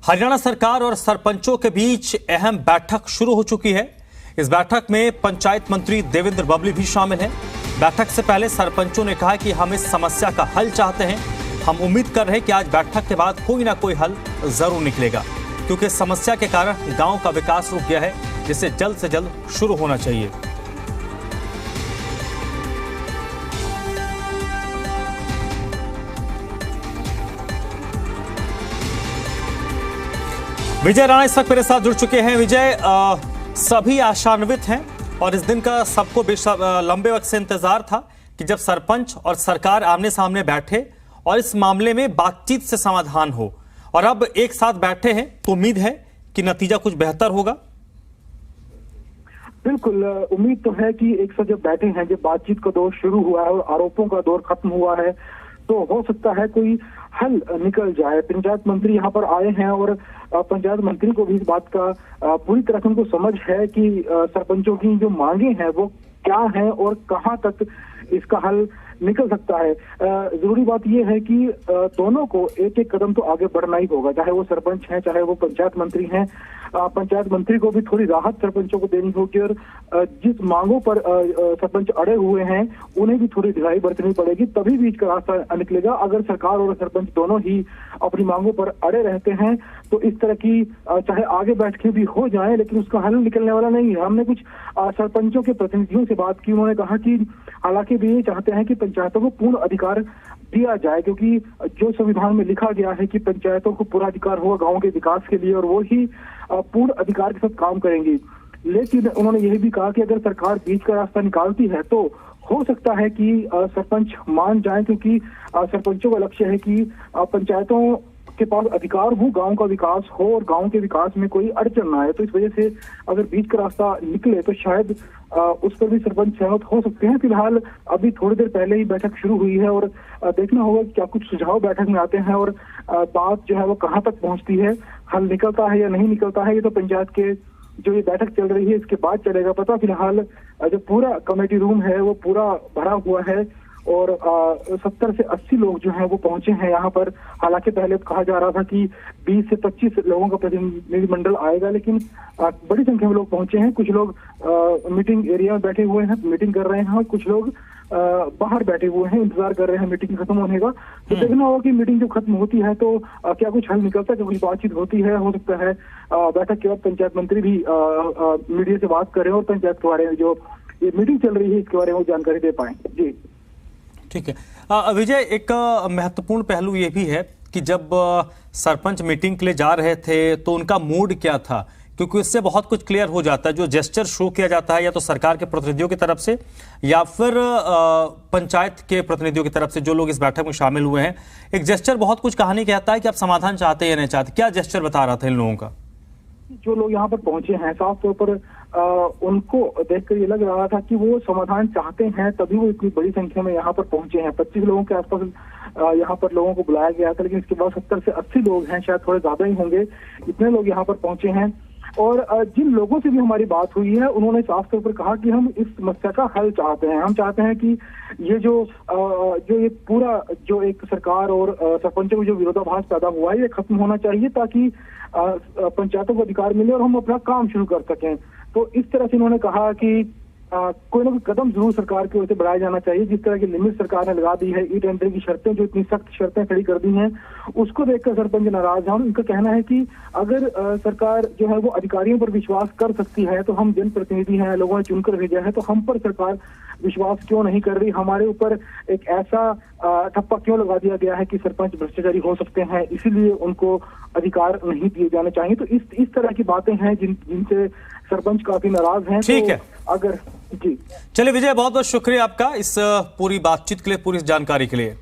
हरियाणा सरकार और सरपंचों के बीच अहम बैठक शुरू हो चुकी है। इस बैठक में पंचायत मंत्री देवेंद्र बबली भी शामिल हैं। बैठक से पहले सरपंचों ने कहा कि हम इस समस्या का हल चाहते हैं। हम उम्मीद कर रहे हैं कि आज बैठक के बाद कोई ना कोई हल जरूर निकलेगा, क्योंकि इस समस्या के कारण गांव का विकास रुक गया है, जिसे जल्द से जल्द शुरू होना चाहिए। विजय राणा इस वक्त मेरे साथ जुड़ चुके हैं। विजय, सभी आशान्वित हैं और इस दिन का सबको लंबे वक्त से इंतजार था कि जब सरपंच और सरकार आमने सामने बैठे और इस मामले में बातचीत से समाधान हो, और अब एक साथ बैठे हैं तो उम्मीद है कि नतीजा कुछ बेहतर होगा। बिल्कुल, उम्मीद तो है कि एक साथ जब बैठे हैं, जब बातचीत का दौर शुरू हुआ है और आरोपों का दौर खत्म हुआ है, तो हो सकता है कोई हल निकल जाए। पंचायत मंत्री यहाँ पर आए हैं और पंचायत मंत्री को भी इस बात का पूरी तरह से उनको समझ है कि सरपंचों की जो मांगे हैं वो क्या हैं और कहां तक इसका हल निकल सकता है। जरूरी बात यह है कि दोनों को एक एक कदम तो आगे बढ़ना ही होगा, चाहे वो सरपंच हैं चाहे वो पंचायत मंत्री हैं। पंचायत मंत्री को भी थोड़ी राहत सरपंचों को देनी होगी और जिस मांगों पर सरपंच अड़े हुए हैं उन्हें भी थोड़ी ढिलाई बरतनी पड़ेगी, तभी बीच का रास्ता निकलेगा। अगर सरकार और सरपंच दोनों ही अपनी मांगों पर अड़े रहते हैं तो इस तरह की चाहे आगे बैठकें भी हो जाए लेकिन उसका हल निकलने वाला नहीं है। हमने कुछ सरपंचों के प्रतिनिधियों से बात की, उन्होंने कहा कि हालांकि वे ये चाहते हैं कि पंचायतों को पूर्ण अधिकार दिया जाए, क्योंकि जो संविधान में लिखा गया है कि पंचायतों को पूरा अधिकार होगा गांव के विकास के लिए और वो ही पूर्ण अधिकार के साथ काम करेंगी। लेकिन उन्होंने यह भी कहा कि अगर सरकार बीच का रास्ता निकालती है तो हो सकता है कि सरपंच मान जाएं, क्योंकि सरपंचों का लक्ष्य है कि पंचायतों के पास अधिकार हो, गांव का विकास हो और गांव के विकास में कोई अड़चन ना आए। तो इस वजह से अगर बीच का रास्ता निकले तो शायद उस पर भी सरपंच सहमत हो सकते हैं। फिलहाल अभी थोड़ी देर पहले ही बैठक शुरू हुई है और देखना होगा कि क्या कुछ सुझाव बैठक में आते हैं और बात जो है वो कहाँ तक पहुंचती है, हल निकलता है या नहीं निकलता है। ये तो पंचायत के जो ये बैठक चल रही है इसके बाद चलेगा पता। फिलहाल जो पूरा कमेटी रूम है वो पूरा भरा हुआ है और 70 से 80 लोग जो हैं वो पहुंचे हैं यहाँ पर। हालांकि पहले कहा जा रहा था कि 20 से 25 लोगों का प्रतिनिधिमंडल आएगा, लेकिन बड़ी संख्या में लोग पहुंचे हैं। कुछ लोग मीटिंग एरिया में बैठे हुए हैं, मीटिंग कर रहे हैं, और कुछ लोग बाहर बैठे हुए हैं, इंतजार कर रहे हैं मीटिंग खत्म होने का। तो देखना होगा कि मीटिंग जब खत्म होती है तो क्या कुछ हल निकलता है, क्या कुछ बातचीत होती है। हो सकता है बैठक के बाद पंचायत मंत्री भी मीडिया से बात करें और पंचायत के बारे में जो ये मीटिंग चल रही है इसके बारे में जानकारी दे पाए। जी ठीक है। विजय, एक महत्वपूर्ण पहलू ये भी है कि जब सरपंच मीटिंग के लिए जा रहे थे तो उनका मूड क्या था, क्योंकि इससे बहुत कुछ क्लियर हो जाता है। जो जेस्चर शो किया जाता है या तो सरकार के प्रतिनिधियों की तरफ से या फिर पंचायत के प्रतिनिधियों की तरफ से, जो लोग इस बैठक में शामिल हुए हैं, एक जेस्चर बहुत कुछ कहानी कहता है कि आप समाधान चाहते हैं या नहीं चाहते। क्या जेस्चर बता रहा था इन लोगों का? जो लोग यहाँ पर पहुंचे हैं साफ तौर पर उनको देखकर ये लग रहा था कि वो समाधान चाहते हैं, तभी वो इतनी बड़ी संख्या में यहाँ पर पहुंचे हैं। 25 लोगों के आसपास यहाँ पर लोगों को बुलाया गया था, लेकिन इसके बाद 70 से 80 लोग हैं, शायद थोड़े ज्यादा ही होंगे, इतने लोग यहाँ पर पहुंचे हैं। और जिन लोगों से भी हमारी बात हुई है उन्होंने साफ तौर पर कहा कि हम इस समस्या का हल चाहते हैं। हम चाहते हैं कि ये जो ये पूरा जो एक सरकार और सरपंचों में जो विरोधाभास पैदा हुआ है ये खत्म होना चाहिए, ताकि पंचायतों को अधिकार मिले और हम अपना काम शुरू कर सकें। तो इस तरह से उन्होंने कहा कि कोई ना कोई कदम जरूर सरकार की ओर से बढ़ाया जाना चाहिए। जिस तरह की लिमिट सरकार ने लगा दी है, ई टेंडर की शर्तें, जो इतनी सख्त शर्तें खड़ी कर दी हैं, उसको देखकर सरपंच नाराज हैं। उनका कहना है कि अगर सरकार जो है वो अधिकारियों पर विश्वास कर सकती है तो हम जनप्रतिनिधि हैं, लोगों ने चुनकर भेजा है, तो हम पर सरकार विश्वास क्यों नहीं कर रही। हमारे ऊपर एक ऐसा ठप्पा क्यों लगा दिया गया है कि सरपंच भ्रष्टाचारी हो सकते हैं, इसीलिए उनको अधिकार नहीं दिए जाने चाहिए। तो इस तरह की बातें हैं जिनसे सरपंच काफी नाराज हैं। ठीक है, अगर जी चलिए विजय, बहुत बहुत शुक्रिया आपका इस पूरी बातचीत के लिए, पूरी जानकारी के लिए।